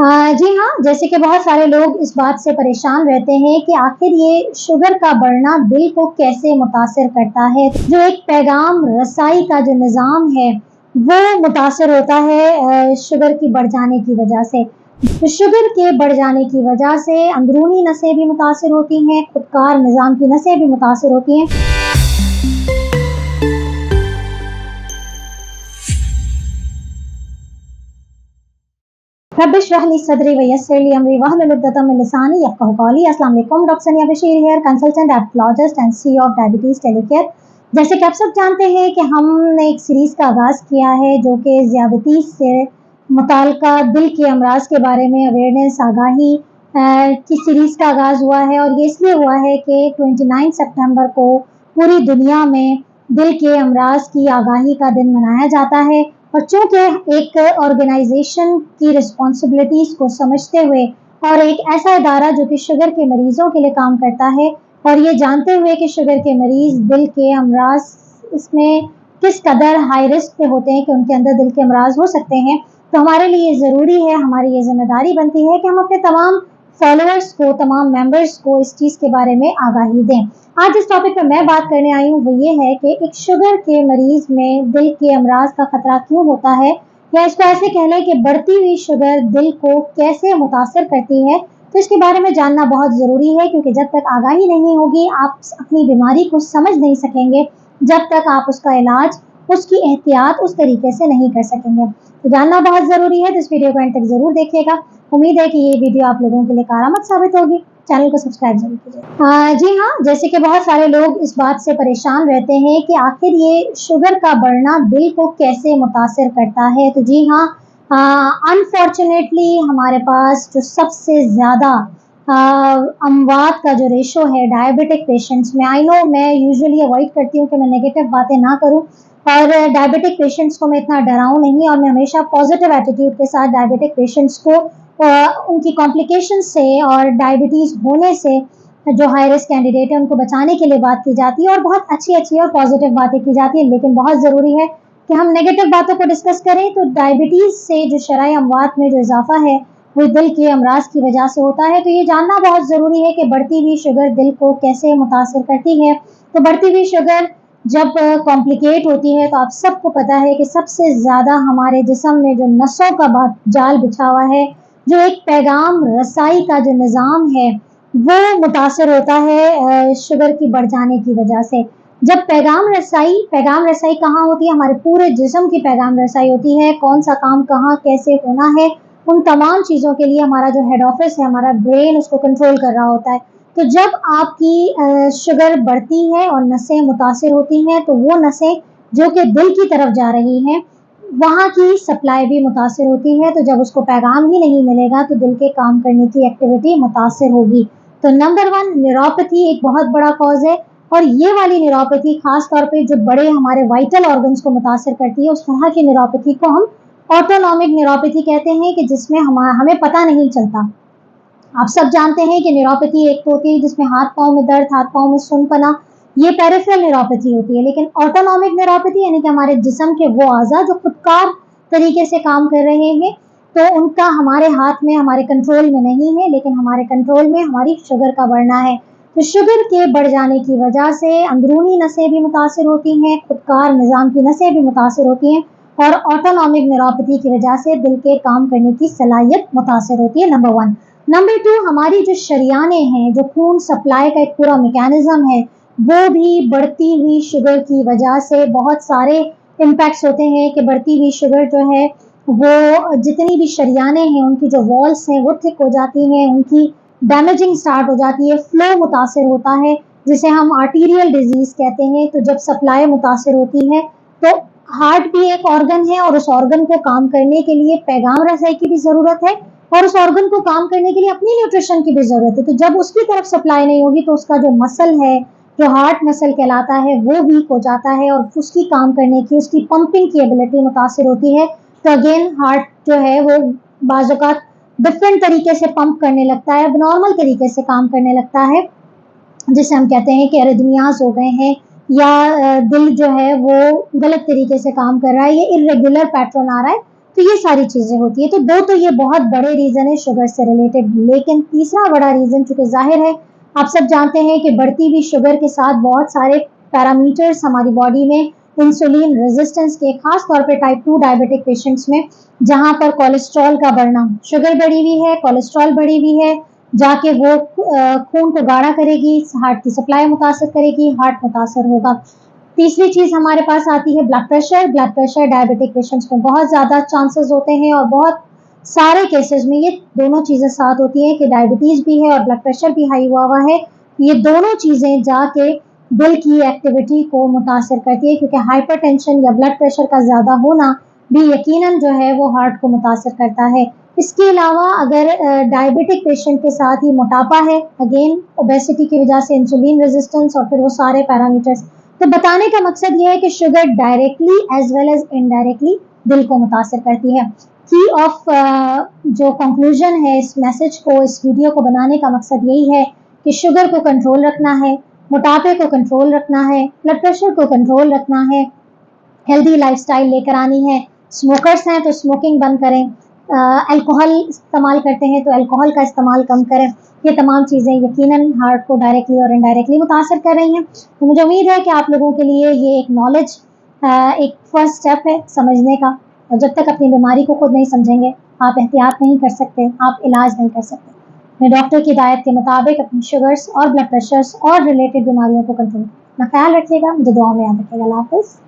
जी हाँ, जैसे कि बहुत सारे लोग इस बात से परेशान रहते हैं कि आखिर ये शुगर का बढ़ना दिल को कैसे मुतासिर करता है। जो एक पैगाम रसाई का जो निज़ाम है, वो मुतासिर होता है शुगर की बढ़ जाने की वजह से। तो शुगर के बढ़ जाने की वजह से अंदरूनी नसें भी मुतासिर होती हैं, खुदकार निज़ाम की नसें भी मुतासिर होती हैं। रब्बिश रह ली सदरी वयस्सिर ली अमरी वहलुल उक़दतम मिन लिसानी यफ़क़हू क़ौली। अस्सलाम वालेकुम, डॉक्टर सनिया Bashir here, consultant diabetologist and CEO of diabetes टेलीकेयर। जैसे कि आप सब जानते हैं कि हमने एक सीरीज़ का आगाज़ किया है जो कि ज़ियादतीज़ से मुताल्लिक़ा दिल के अमराज़ के बारे में अवेयरनेस आगाही की सीरीज़ का आगाज़ हुआ है। और ये इसलिए हुआ है कि 29 सितंबर को पूरी दुनिया में दिल के अमराज़ की आगाही का दिन मनाया जाता है। और चूँकि एक ऑर्गेनाइजेशन की रिस्पॉन्सिबिलिटीज़ को समझते हुए और एक ऐसा इदारा जो कि शुगर के मरीज़ों के लिए काम करता है, और ये जानते हुए कि शुगर के मरीज़ दिल के अमराज़ इसमें किस कदर हाई रिस्क पे होते हैं कि उनके अंदर दिल के अमराज़ हो सकते हैं, तो हमारे लिए ज़रूरी है, हमारी ये ज़िम्मेदारी बनती है कि हम अपने तमाम फॉलोअर्स को, तमाम मेंबर्स को इस चीज़ के बारे में आगाही दें। आज इस टॉपिक पर मैं बात करने आई हूँ वो ये है कि एक शुगर के मरीज में दिल के अमराज का खतरा क्यों होता है, या इसको ऐसे कह लें कि बढ़ती हुई शुगर दिल को कैसे मुतासर करती है। तो इसके बारे में जानना बहुत ज़रूरी है, क्योंकि जब तक आगाही नहीं होगी आप अपनी बीमारी को समझ नहीं सकेंगे, जब तक आप उसका इलाज, उसकी एहतियात उस तरीके से नहीं कर सकेंगे। तो जानना बहुत ज़रूरी है, तो इस वीडियो को एंड तक ज़रूर देखिएगा। उम्मीद है कि ये वीडियो आप लोगों के लिए कारआमद साबित होगी। चैनल को सब्सक्राइब जरूर कीजिए। जी हाँ, जैसे कि बहुत सारे लोग इस बात से परेशान रहते हैं कि आखिर ये शुगर का बढ़ना दिल को कैसे मुतासिर करता है। तो जी हाँ, अनफॉर्चुनेटली हमारे पास जो सबसे ज़्यादा अमवात का जो रेशो है डायबिटिक पेशेंट्स में, आई नो मैं यूजुअली अवॉइड करती हूँ कि मैं नेगेटिव बातें ना करूँ, और डायबिटिक पेशेंट्स को मैं इतना डराऊँ नहीं, और मैं हमेशा पॉजिटिव एटीट्यूड के साथ डायबिटिक पेशेंट्स को उनकी कॉम्प्लिकेशन से और डायबिटीज़ होने से जो हाई रिस्क कैंडिडेट है उनको बचाने के लिए बात की जाती है, और बहुत अच्छी और पॉजिटिव बातें की जाती है। लेकिन बहुत ज़रूरी है कि हम नेगेटिव बातों को डिस्कस करें। तो डायबिटीज़ से जो शरई अमवात में जो इजाफा है वो दिल के अमराज की वजह से होता है। तो ये जानना बहुत ज़रूरी है कि बढ़ती हुई शुगर दिल को कैसे मुतासर करती है। तो बढ़ती हुई शुगर जब कॉम्प्लिकेट होती है तो आप सबको पता है कि सबसे ज़्यादा हमारे जिस्म में जो नसों का जाल बिछा हुआ है, जो एक पैगाम रसाई का जो निज़ाम है, वो मुतासर होता है शुगर की बढ़ जाने की वजह से। जब पैगाम रसाई कहाँ होती है? हमारे पूरे जिस्म की पैगाम रसाई होती है। कौन सा काम कहाँ कैसे होना है, उन तमाम चीज़ों के लिए हमारा जो हेड ऑफिस है, हमारा ब्रेन उसको कंट्रोल कर रहा होता है। तो जब आपकी शुगर बढ़ती है और नसें मुतासर होती हैं, तो वो नसें जो कि दिल की तरफ जा रही हैं, वहाँ की सप्लाई भी मुतासिर होती है। तो जब उसको पैगाम ही नहीं मिलेगा तो दिल के काम करने की एक्टिविटी मुतासिर होगी। तो नंबर 1 न्यूरोपैथी एक बहुत बड़ा कॉज है, और ये वाली न्यूरोपैथी खास तौर पे जो बड़े हमारे वाइटल ऑर्गन्स को मुतासिर करती है, उस तरह की न्यूरोपैथी को हम ऑटोनॉमिक न्यूरोपैथी कहते हैं, कि जिसमें हमें पता नहीं चलता। आप सब जानते हैं कि न्यूरोपैथी एक होती है जिसमें हाथ पाँव में दर्द, हाथ पाँव में सुनपना, ये पेरिफेरल न्यूरोपैथी होती है। लेकिन ऑटोनॉमिक न्यूरोपैथी यानी कि हमारे जिस्म के वो आज़ा जो खुदकार तरीके से काम कर रहे हैं, तो उनका हमारे हाथ में, हमारे कंट्रोल में नहीं है, लेकिन हमारे कंट्रोल में हमारी शुगर का बढ़ना है। तो शुगर के बढ़ जाने की वजह से अंदरूनी नसें भी मुतासिर होती हैं, खुदकार निज़ाम की नसें भी मुतासिर होती हैं, और ऑटोनॉमिक न्यूरोपैथी की वजह से दिल के काम करने की सलाहियत मुतासिर होती है। नंबर 1। नंबर 2, हमारी जो शरियानें हैं, जो खून सप्लाई का एक पूरा मैकेनिज्म है, वो भी बढ़ती हुई शुगर की वजह से बहुत सारे इम्पैक्ट्स होते हैं। कि बढ़ती हुई शुगर जो है वो जितनी भी शरियानें हैं उनकी जो वॉल्स हैं वो थिक हो जाती हैं, उनकी डैमेजिंग स्टार्ट हो जाती है, फ्लो मुतासिर होता है, जिसे हम आर्टीरियल डिजीज़ कहते हैं। तो जब सप्लाई मुतासिर होती है तो हार्ट भी एक ऑर्गन है, और उस ऑर्गन को काम करने के लिए पैगाम रसाई की भी ज़रूरत है, और उस ऑर्गन को काम करने के लिए अपनी न्यूट्रिशन की भी ज़रूरत है। तो जब उसकी तरफ सप्लाई नहीं होगी तो उसका जो मसल है, जो हार्ट मसल कहलाता है, वो वीक हो जाता है, और उसकी काम करने की, उसकी पंपिंग की एबिलिटी मुतासिर होती है। तो अगेन हार्ट जो है वो बाज़ औक़ात डिफरेंट तरीके से पंप करने लगता है, नॉर्मल तरीके से काम करने लगता है, जिसे हम कहते हैं कि एरिथमियाज हो गए हैं, या दिल जो है वो गलत तरीके से काम कर रहा है, ये इर्रेगुलर पैटर्न आ रहा है। تو یہ ساری چیزیں ہوتی ہے. تو دو تو یہ بہت بڑے ریزن ہے شوگر سے ریلیٹڈ. لیکن تیسرا بڑا ریزن چونکہ ظاہر ہے آپ سب جانتے ہیں کہ بڑھتی ہوئی شوگر کے ساتھ بہت سارے پیرامیٹرز ہماری باڈی میں انسولین ریزسٹنس کے، خاص طور پہ ٹائپ 2 ڈائبٹک پیشنٹس میں، جہاں پر کولیسٹرول کا بڑھنا، شوگر بڑھی ہوئی ہے، کولیسٹرول بڑھی ہوئی ہے، جا کے وہ خون کو گاڑھا کرے گی، ہارٹ کی سپلائی متاثر کرے گی، ہارٹ متاثر ہوگا. تیسری چیز ہمارے پاس آتی ہے blood pressure. Blood pressure diabetic patients میں بہت زیادہ چانسز ہوتے ہیں اور بہت سارے کیسز میں یہ دونوں چیزیں ساتھ ہوتی ہیں کہ ڈائبٹیز بھی ہے اور بلڈ پریشر بھی ہائی ہوا ہے. یہ دونوں چیزیں جا کے دل کی ایکٹیویٹی کو متاثر کرتی ہے، کیونکہ ہائپر ٹینشن یا بلڈ پریشر کا زیادہ ہونا بھی یقیناً جو ہے وہ ہارٹ کو متاثر کرتا ہے. اس کے علاوہ اگر ڈائبٹک پیشنٹ کے ساتھ ہی موٹاپا ہے، اگین اوبیسٹی کی وجہ سے انسولین ریزسٹنس اور پھر وہ سارے پیرامیٹرز. تو بتانے کا مقصد یہ ہے کہ sugar directly as well as indirectly دل کو متاثر کرتی ہے. کی آف جو کنکلوژن ہے اس میسج کو، اس ویڈیو کو بنانے کا مقصد یہی ہے کہ شوگر کو کنٹرول رکھنا ہے، موٹاپے کو کنٹرول رکھنا ہے، بلڈ پریشر کو کنٹرول رکھنا ہے، ہیلدی لائف سٹائل لے کر آنی ہے. اسموکرس ہیں تو اسموکنگ بند کریں، الکوہل استعمال کرتے ہیں تو الکوہل کا استعمال کم کریں. یہ تمام چیزیں یقیناً ہارٹ کو ڈائریکٹلی اور انڈائریکٹلی متاثر کر رہی ہیں. تو مجھے امید ہے کہ آپ لوگوں کے لیے یہ ایک نالج ایک فرسٹ اسٹیپ ہے سمجھنے کا. اور جب تک اپنی بیماری کو خود نہیں سمجھیں گے آپ احتیاط نہیں کر سکتے، آپ علاج نہیں کر سکتے. میں ڈاکٹر کی ہدایت کے مطابق اپنی شوگرس اور بلڈ پریشرس اور ریلیٹڈ بیماریوں کو کنٹرول. اپنا خیال رکھیے گا، مجھے دعاؤں میں یاد رکھیے گا. اللہ حافظ.